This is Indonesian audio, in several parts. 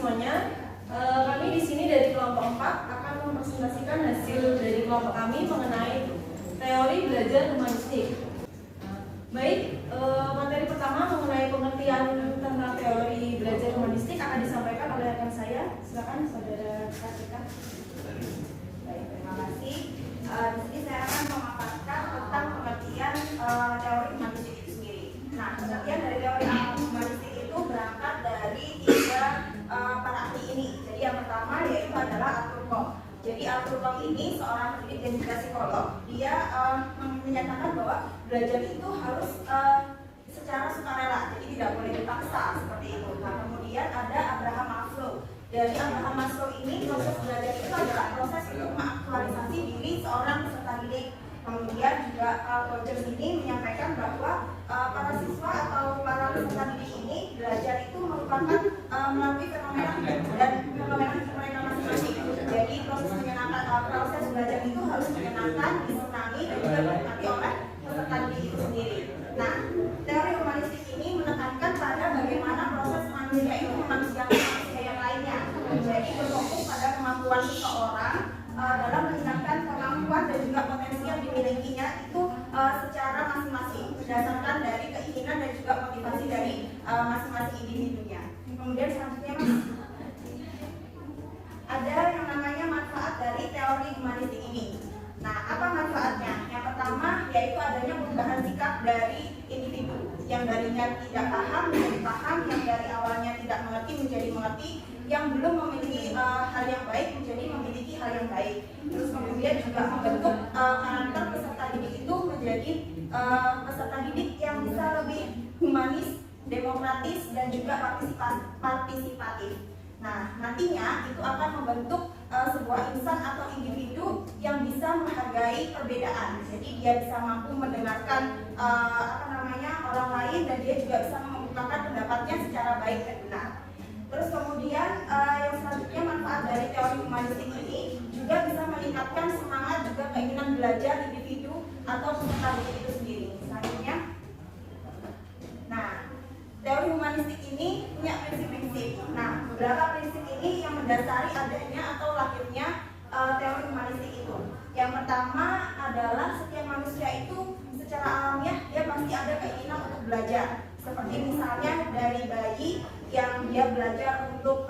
semuanya. Kami di sini dari kelompok 4 akan mempresentasikan hasil dari kelompok kami mengenai teori belajar humanistik. Baik, materi pertama mengenai pengertian tentang teori belajar humanistik akan disampaikan oleh rekan saya. Silakan saudara Kartika. Baik, terima kasih. Di sini saya akan memaparkan tentang pengertian teori humanistik itu sendiri. Nah, pengertian dari teori humanistik itu berangkat dari tiga para ahli ini. Jadi yang pertama yaitu adalah Arthur Koch. Jadi Arthur Koch ini seorang pendidik dan juga psikolog. Dia menyatakan bahwa belajar itu harus secara sukarela, jadi tidak boleh dipaksa seperti itu. Nah, kemudian ada Abraham Maslow. Dari Abraham Maslow ini proses belajar itu adalah proses untuk mengaktualisasi diri seorang peserta didik. Kemudian juga Rogers ini menyampaikan bahwa para siswa atau para peserta didik ini belajar itu merupakan melalui fenomena dan fenomena mereka masing-masing. Jadi proses belajar itu harus menyenangkan, disenangi dan juga dinikmati oleh peserta didik itu sendiri. Nah, teori humanistik ini menekankan pada bagaimana proses manusia itu memanusiakan manusia yang lainnya. Jadi berfokus pada kemampuan seseorang dalam meningkatkan kemampuan dan juga potensi yang dimilikinya itu secara masing-masing berdasarkan dari keinginan dan juga motivasi dari masing-masing individunya. Kemudian selanjutnya Mas, ada yang namanya manfaat dari teori humanistik ini. Nah, apa manfaatnya? Yang pertama yaitu adanya perubahan sikap dari individu yang darinya tidak paham menjadi paham, yang dari awalnya tidak mengerti menjadi mengerti, yang belum memiliki hal yang baik menjadi memiliki hal yang baik. Terus kemudian juga membentuk karakter peserta didik itu menjadi peserta didik yang bisa lebih humanis, demokratis dan juga partisipatif. Nah, nantinya itu akan membentuk sebuah insan atau individu yang bisa menghargai perbedaan. Jadi dia bisa mampu mendengarkan orang lain dan dia juga bisa mengungkapkan pendapatnya secara baik dan benar. Terus kemudian yang selanjutnya manfaat dari teori humanistik ini juga bisa meningkatkan semangat juga keinginan belajar individu atau peserta didik itu sendiri. Selanjutnya, nah, teori humanistik ini punya prinsip-prinsip. Nah, beberapa prinsip ini yang mendasari adanya atau lahirnya teori humanistik itu. Yang pertama adalah setiap manusia itu secara alamiah dia pasti ada keinginan untuk belajar. Seperti misalnya dari bayi yang dia belajar untuk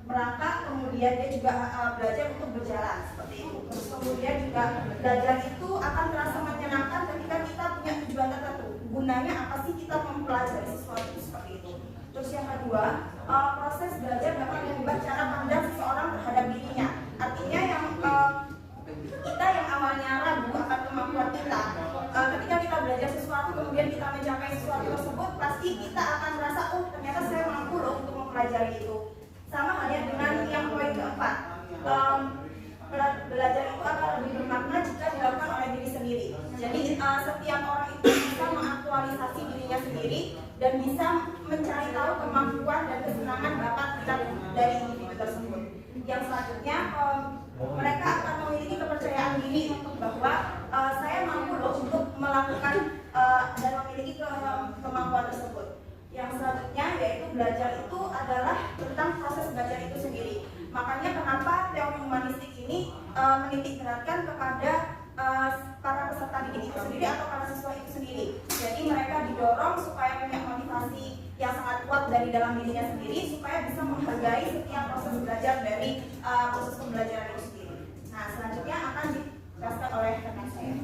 merangkak, kemudian dia juga belajar untuk berjalan seperti itu. Terus kemudian juga belajar itu akan terasa menyenangkan ketika kita punya tujuan tertentu. Gunanya apa sih kita mempelajari sesuatu seperti itu. Terus yang kedua, proses belajar dapat mengubah cara pandang seseorang terhadap dirinya. Artinya kita yang awalnya ragu akan kemampuan kita, ketika kita belajar sesuatu kemudian kita mencapai sesuatu tersebut, pasti kita akan merasa, oh ternyata saya mampu loh untuk mempelajari itu. Sama halnya dengan yang poin keempat, belajar itu akan lebih bermakna jika dilakukan oleh diri sendiri. Jadi setiap orang itu bisa mengaktualisasi dirinya sendiri dan bisa mencari tahu kemampuan dan kesenangan bakat dari individu tersebut. Yang selanjutnya, mereka akan memiliki kepercayaan diri bahwa saya mampu loh untuk melakukan dan memiliki kemampuan tersebut. Yang selanjutnya yaitu belajar itu adalah tentang proses belajar itu sendiri. Makanya kenapa teori humanistik ini menitik beratkan kepada para peserta didik itu sendiri atau para siswa itu sendiri. Jadi mereka didorong supaya punya motivasi yang sangat kuat dari dalam dirinya sendiri supaya bisa menghargai setiap proses belajar dari proses pembelajaran itu sendiri. Nah, selanjutnya akan dijelaskan oleh rekan saya.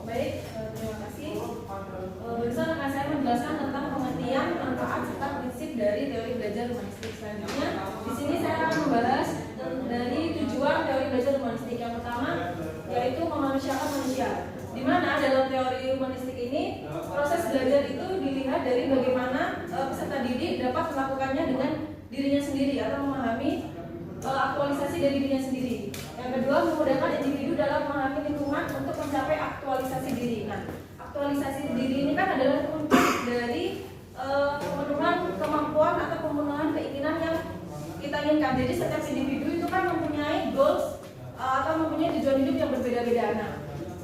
Baik, terima kasih. Barusan akan saya menjelaskan tentang pengertian, manfaat serta prinsip dari teori belajar humanistik. Selanjutnya, di sini saya akan membahas dari tujuan teori belajar humanistik. Yang pertama yaitu memanusiakan manusia. Di mana dalam teori humanistik ini proses belajar itu dilihat dari bagaimana peserta didik dapat melakukannya dengan dirinya sendiri atau memahami aktualisasi dari dirinya sendiri. Yang kedua, memudahkan individu dalam memahami lingkungan untuk mencapai aktualisasi diri. Nah, aktualisasi diri ini kan adalah kunci dari pemenuhan kemampuan atau pemenuhan keinginan yang kita inginkan. Jadi setiap individu itu kan mempunyai goals atau mempunyai tujuan hidup yang berbeda-beda. Nah,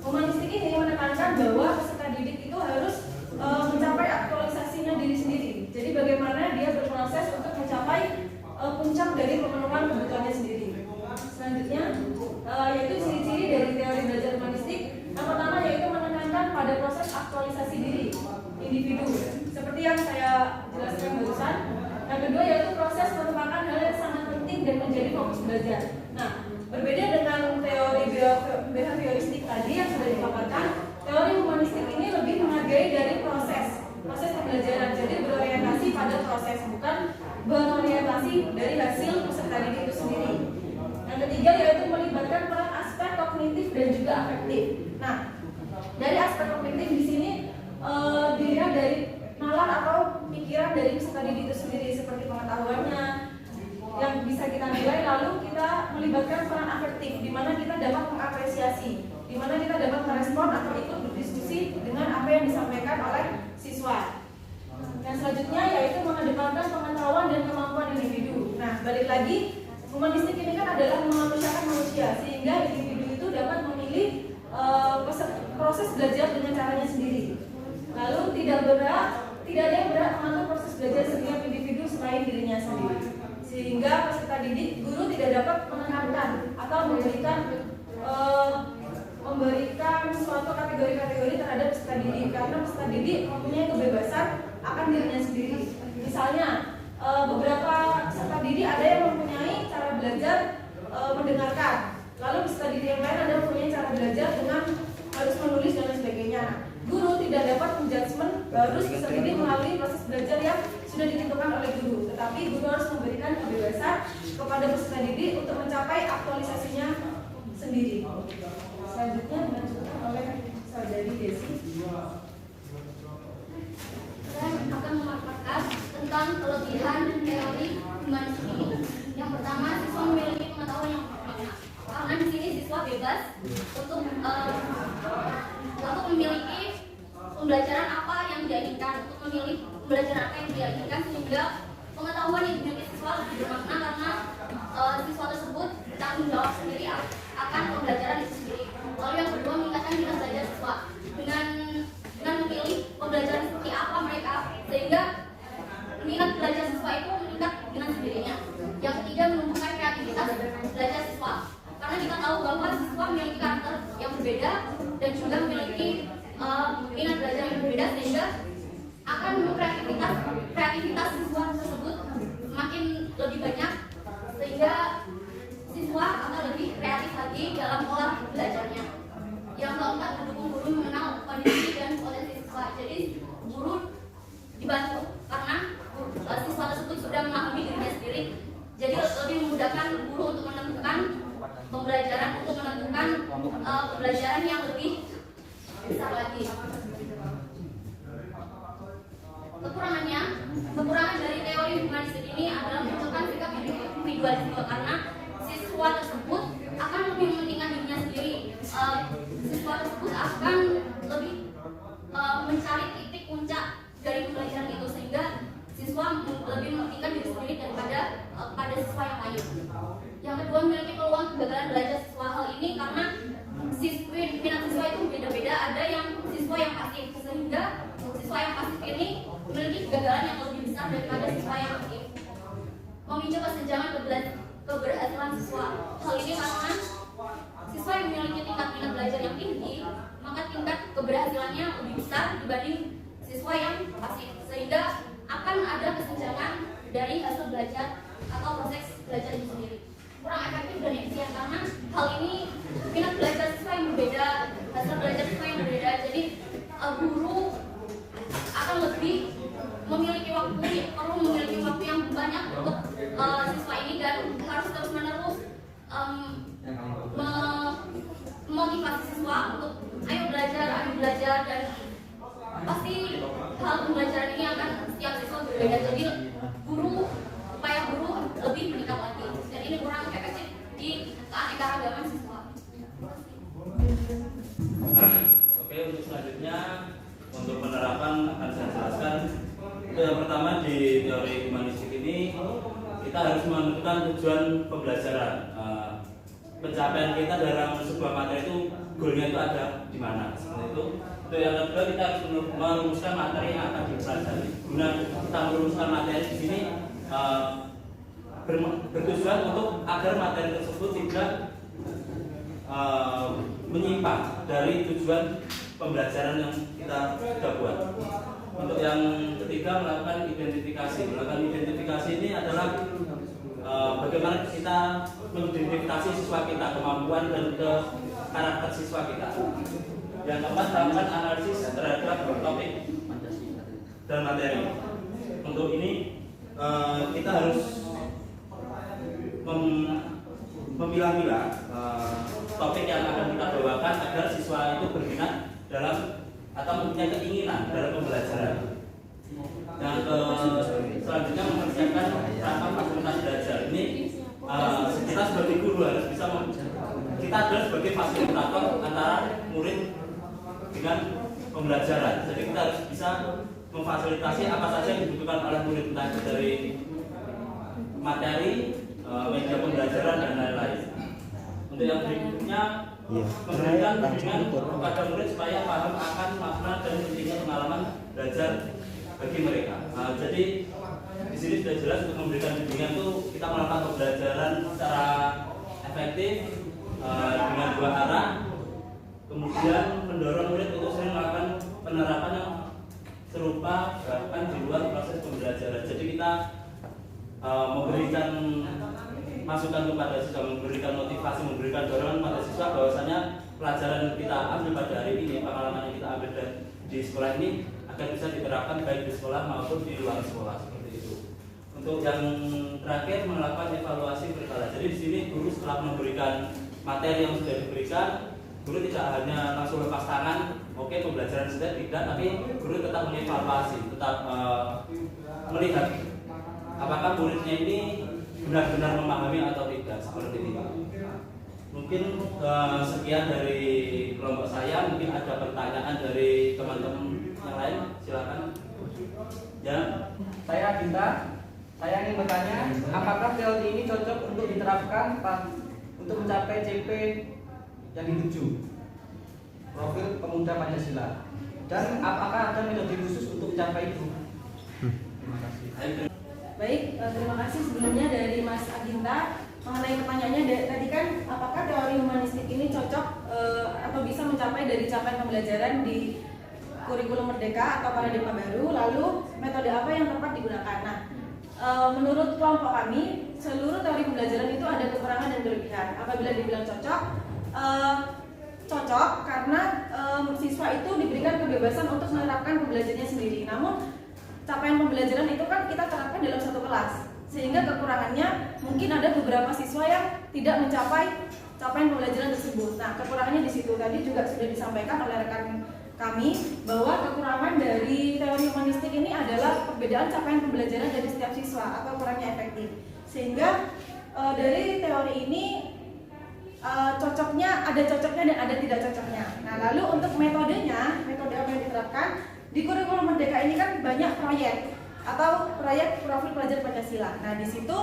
humanistik ini menekankan bahwa peserta didik itu harus mencapai aktualisasinya diri sendiri. Jadi bagaimana mencapai puncak dari pemenuhan kebutuhannya sendiri. Selanjutnya yaitu ciri-ciri dari teori belajar humanistik. Yang pertama yaitu menekankan pada proses aktualisasi diri individu, seperti yang saya jelaskan barusan. Yang kedua yaitu proses merupakan hal yang sangat penting dan menjadi fokus belajar. Nah, berbeda dengan teori behavioristik tadi yang sudah dipaparkan, teori humanistik ini lebih menghargai dari proses pembelajaran, jadi berorientasi pada proses, bukan berorientasi dari hasil peserta didik itu sendiri. Yang ketiga yaitu melibatkan peran aspek kognitif dan juga afektif. Nah, dari aspek kognitif di sini dilihat dari nalar atau pikiran dari peserta didik itu sendiri, seperti pengetahuannya yang bisa kita nilai. Lalu kita melibatkan peran afektif, di mana kita dapat mengapresiasi, di mana kita dapat merespon atau ikut berdiskusi dengan apa yang disampaikan oleh siswa. Yang selanjutnya yaitu mengedepankan pengetahuan dan kemampuan individu. Nah, balik lagi, humanistik ini kan adalah memanusiakan manusia, sehingga individu itu dapat memilih proses belajar dengan caranya sendiri. Lalu tidak ada yang berhak mengatur proses belajar setiap individu selain dirinya sendiri, sehingga peserta didik, guru tidak dapat menekankan atau memberikan suatu kategori-kategori terhadap peserta didik, karena peserta didik mempunyai kebebasan akan dirinya sendiri. Misalnya beberapa peserta didik ada yang mempunyai cara belajar mendengarkan, lalu peserta didik yang lain ada yang mempunyai cara belajar dengan harus menulis dan sebagainya. Guru tidak dapat menjudgment harus peserta didik melalui proses belajar yang sudah ditentukan oleh guru, tetapi guru harus memberikan kebebasan kepada peserta didik untuk mencapai aktualisasinya sendiri. Selanjutnya dilanjutkan oleh saudari Desi. Saya akan memaparkan tentang kelebihan teori humanistik ini. Yang pertama, siswa memiliki pengetahuan yang banyak, karena di sini siswa bebas untuk memiliki pembelajaran apa yang diinginkan, untuk memilih pembelajaran apa yang diinginkan, sehingga pengetahuan yang dimiliki siswa lebih bermakna karena siswa tersebut bertanggung jawab sendiri akan pembelajaran itu sendiri. Lalu yang kedua, meningkatkan minat belajar siswa dengan memilih pembelajaran seperti apa mereka, sehingga minat belajar siswa itu meningkat dengan sendirinya. Yang ketiga, menumbuhkan kreativitas belajar siswa, karena kita tahu bahwa siswa memiliki karakter yang berbeda dan juga memiliki minat belajar yang berbeda, sehingga akan kreativitas siswa tersebut makin lebih banyak, sehingga siswa akan lebih kreatif lagi dalam pola belajarnya. Yang keempat, mendukung guru mengenal kondisi dan potensi siswa. Jadi guru dibantu karena siswa tersebut sudah memahami dirinya sendiri. Jadi lebih memudahkan guru untuk menentukan pembelajaran, pembelajaran yang lebih besar lagi. Kekurangan dari teori humanistik ini adalah menunjukkan sikap individualisme, karena siswa tersebut akan lebih mementingkan dirinya sendiri. Siswa tersebut akan lebih mencari titik puncak dari pembelajaran itu, sehingga siswa lebih mementingkan diri sendiri daripada pada siswa yang lain. Yang kedua, memiliki peluang kegagalan belajar siswa. Hal ini karena minat siswa itu beda-beda. Ada yang siswa yang pasif, sehingga siswa yang pasif ini memiliki kegagalan yang lebih besar daripada siswa yang aktif. Memicu kesenjangan keberhasilan siswa. Hal ini karena siswa yang memiliki tingkat minat belajar yang tinggi, maka tingkat keberhasilannya lebih besar dibanding siswa yang pasif, sehingga akan ada kesenjangan dari hasil belajar atau proses belajar itu sendiri. Kurang efektif dan efisien karena hal ini minat belajar siswa yang berbeda, hasil belajar siswa yang berbeda. Jadi guru akan lebih memiliki waktu yang banyak untuk siswa ini, dan harus terus-menerus memotivasi siswa untuk ayo belajar, dan pasti hal pembelajaran ini akan setiap siswa berbeda. Jadi upaya guru lebih meningkat lagi, dan ini kurang efektif di keanekaragaman siswa. Oke, untuk selanjutnya untuk penerapan akan saya jelaskan. Yang pertama, di teori humanistik ini kita harus menentukan tujuan pembelajaran. Pencapaian kita dalam sebuah materi itu, goalnya itu ada di mana, seperti itu. Untuk yang kedua, kita harus merumuskan materi yang akan dipelajari. Guna kita merumuskan materi di sini, bertujuan untuk agar materi tersebut tidak menyimpang dari tujuan pembelajaran yang kita sudah buat. Untuk yang ketiga, melakukan identifikasi. Melakukan identifikasi ini adalah bagaimana kita mengidentifikasi siswa kita, kemampuan dan karakter siswa kita. Yang keempat, melakukan analisis terhadap topik dan materi. Untuk ini kita harus memilah-milah topik yang akan kita bawakan agar siswa itu berminat dalam atau mempunyai keinginan dalam pembelajaran. Yang selanjutnya mempersiapkan rangka fasilitas belajar. Ini kita sebagai guru harus bisa kita adalah sebagai fasilitator antara murid dengan pembelajaran. Jadi kita harus bisa memfasilitasi apa saja yang dibutuhkan oleh murid, entah itu dari materi, media pembelajaran dan lain-lain. Untuk yang berikutnya, memberikan bimbingan kepada murid supaya paham akan makna dan pentingnya pengalaman belajar bagi mereka. Jadi di sini sudah jelas untuk memberikan bimbingan itu kita melakukan pembelajaran secara efektif dengan dua arah, kemudian mendorong murid untuk sering melakukan penerapan yang serupa bahkan di luar proses pembelajaran. Jadi kita memberikan masukan kepada siswa, memberikan motivasi, memberikan dorongan pada siswa bahwasanya pelajaran yang kita ambil pada hari ini, pengalaman yang kita ambil di sekolah ini akan bisa diterapkan baik di sekolah maupun di luar sekolah, seperti itu. Untuk yang terakhir, melakukan evaluasi berkala. Jadi di sini guru setelah memberikan materi yang sudah diberikan, guru tidak hanya langsung lepas tangan, oke pembelajaran sudah, tidak, tapi guru tetap mengevaluasi, tetap melihat apakah muridnya ini benar-benar memahami atau tidak, seperti itu. Mungkin sekian dari kelompok saya. Mungkin ada pertanyaan dari teman-teman yang lain, silakan. Ya, Saya Adinda. Saya ingin bertanya, apakah teori ini cocok untuk diterapkan untuk mencapai CP yang dituju, profil pemuda Pancasila, dan apakah ada metode khusus untuk mencapai itu? Terima kasih. Baik, terima kasih sebelumnya dari Mas Aginta mengenai pertanyaannya tadi kan, apakah teori humanistik ini cocok atau bisa mencapai dari capaian pembelajaran di kurikulum merdeka atau paradigma baru, lalu metode apa yang tepat digunakan? Nah, menurut kelompok kami, seluruh teori pembelajaran itu ada kekurangan dan kelebihan. Apabila dibilang cocok, cocok karena siswa itu diberikan kebebasan untuk menerapkan pembelajarannya sendiri. Namun capaian pembelajaran itu kan kita terapkan dalam satu kelas, sehingga kekurangannya mungkin ada beberapa siswa yang tidak mencapai capaian pembelajaran tersebut. Nah, kekurangannya di situ. Tadi juga sudah disampaikan oleh rekan kami bahwa kekurangan dari teori humanistik ini adalah perbedaan capaian pembelajaran dari setiap siswa atau kurangnya efektif. Sehingga dari teori ini cocoknya dan ada tidak cocoknya. Nah, lalu untuk metodenya, metode apa yang diterapkan di kurikulum merdeka ini kan banyak proyek atau proyek profil pelajar Pancasila. Nah, di situ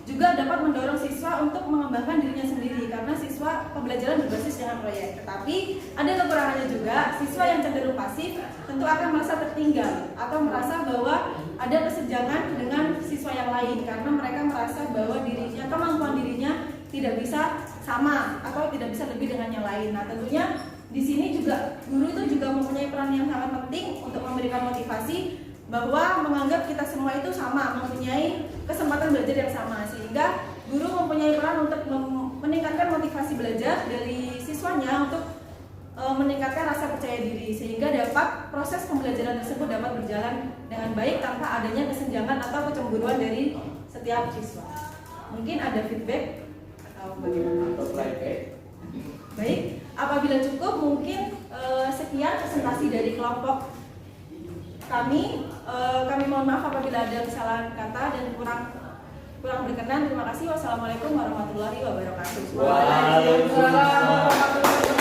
juga dapat mendorong siswa untuk mengembangkan dirinya sendiri karena siswa pembelajaran berbasis dengan proyek. Tetapi ada kekurangannya juga, siswa yang cenderung pasif tentu akan merasa tertinggal atau merasa bahwa ada kesenjangan dengan siswa yang lain karena mereka merasa bahwa dirinya, kemampuan dirinya tidak bisa sama atau tidak bisa lebih dengan yang lain. Nah, tentunya di sini juga guru itu juga mempunyai peran yang sangat penting untuk memberikan motivasi bahwa menganggap kita semua itu sama, mempunyai kesempatan belajar yang sama, sehingga guru mempunyai peran untuk meningkatkan motivasi belajar dari siswanya untuk meningkatkan rasa percaya diri sehingga dapat proses pembelajaran tersebut dapat berjalan dengan baik tanpa adanya kesenjangan atau kecemburuan dari setiap siswa. Mungkin ada feedback atau bagaimana? Baik, apabila cukup mungkin sekian presentasi dari kelompok kami. Kami mohon maaf apabila ada kesalahan kata dan kurang berkenan. Terima kasih. Wassalamualaikum warahmatullahi wabarakatuh. Waalaikumsalam.